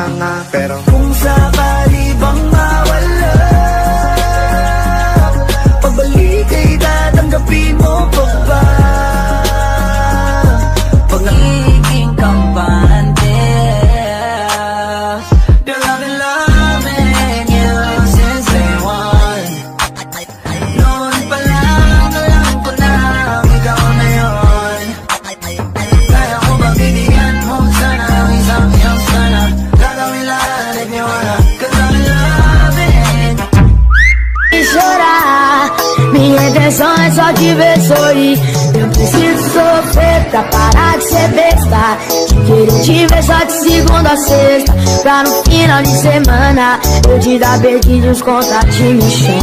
nga. Pero kung sakali bang mawala, pagbalik ay tatanggapin mo pa ba? Pag nagiging kampante, they're loving you since day one. Noon pa lang alam ko na ikaw na yun. Kaya ko ba bigyan mo sana ang isang chance na gagawin lahat if you wanna, 'cause I'm loving. E chorar, minha intenção é só te ver sorrir. Eu preciso sofrer pra parar de ser besta, de querer te ver só de segunda a sexta, pra no final de semana eu te dar beijinhos, contatinho no chão.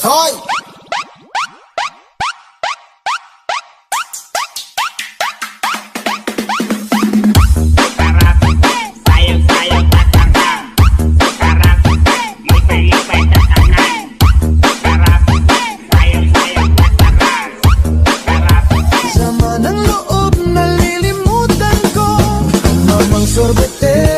Hoy! Sama ng loob, nalilimutan ko. Mamang sorbete